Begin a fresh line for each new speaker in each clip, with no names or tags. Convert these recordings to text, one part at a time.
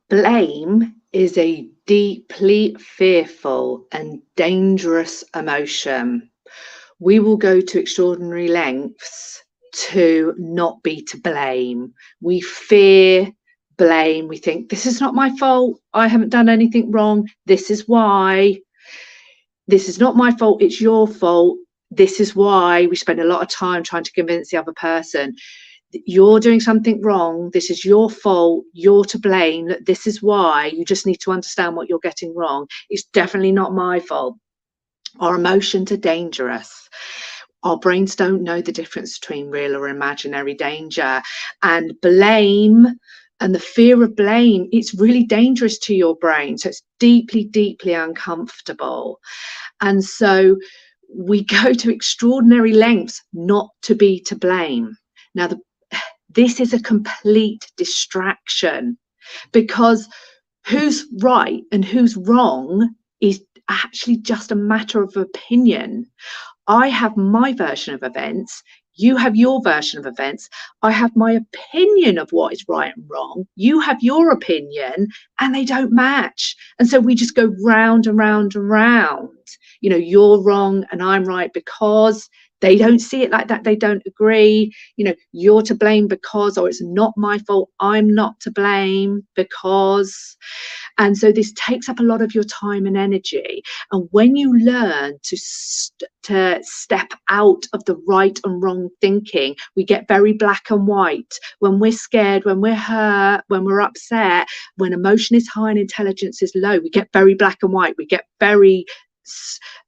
Blame is a deeply fearful and dangerous emotion. We will go to extraordinary lengths to not be to blame. We fear blame. We think, this is not my fault. I haven't done anything wrong. This is why. This is not my fault. It's your fault. This is why. We spend a lot of time trying to convince the other person, you're doing something wrong. This is your fault. You're to blame. This is why. You just need to understand what you're getting wrong. It's definitely not my fault. Our emotions are dangerous. Our brains don't know the difference between real or imaginary danger. And blame and the fear of blame, it's really dangerous to your brain. So it's deeply, deeply uncomfortable. And so we go to extraordinary lengths not to be to blame. Now, this is a complete distraction, because who's right and who's wrong is actually just a matter of opinion. I have my version of events. You have your version of events. I have my opinion of what is right and wrong. You have your opinion, and they don't match. And so we just go round and round and round. You know, you're wrong and I'm right because they don't see it like that. They don't agree. You know, you're to blame because, or it's not my fault. I'm not to blame because. And so this takes up a lot of your time and energy. And when you learn to step out of the right and wrong thinking, we get very black and white. When we're scared, when we're hurt, when we're upset, when emotion is high and intelligence is low, we get very black and white. We get very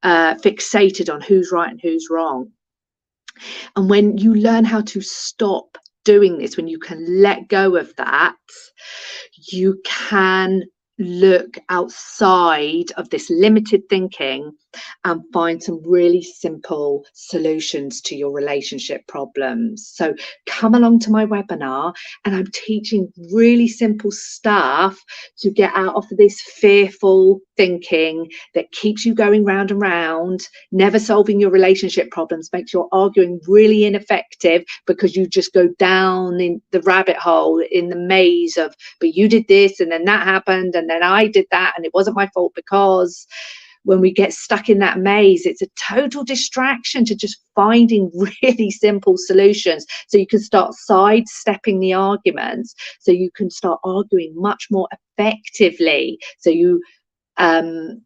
fixated on who's right and who's wrong. And when you learn how to stop doing this, when you can let go of that, you can look outside of this limited thinking and find some really simple solutions to your relationship problems. So come along to my webinar, and I'm teaching really simple stuff to get out of this fearful thinking that keeps you going round and round, never solving your relationship problems, makes your arguing really ineffective because you just go down in the rabbit hole, in the maze of, but you did this and then that happened and then I did that and it wasn't my fault because. When we get stuck in that maze, it's a total distraction to just finding really simple solutions. So you can start sidestepping the arguments, so you can start arguing much more effectively. So you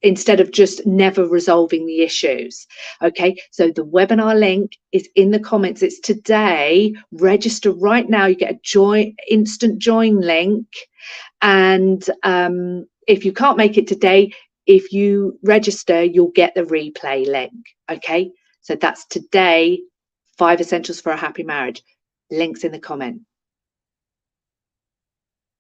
instead of just never resolving the issues. Okay, so the webinar link is in the comments. It's today. Register right now. You get a instant join link. And if you can't make it today, if you register, you'll get the replay link. Okay, so that's today, 5 Essentials for a Happy Marriage. Links in the comment.